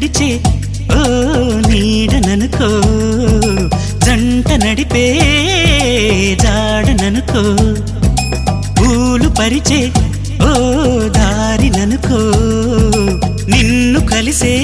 నడిచే ఓ నీడననుకో, జంట నడిపే జాడననుకో, పూలు పరిచే ఓ దారిననుకో, నిన్ను కలిసే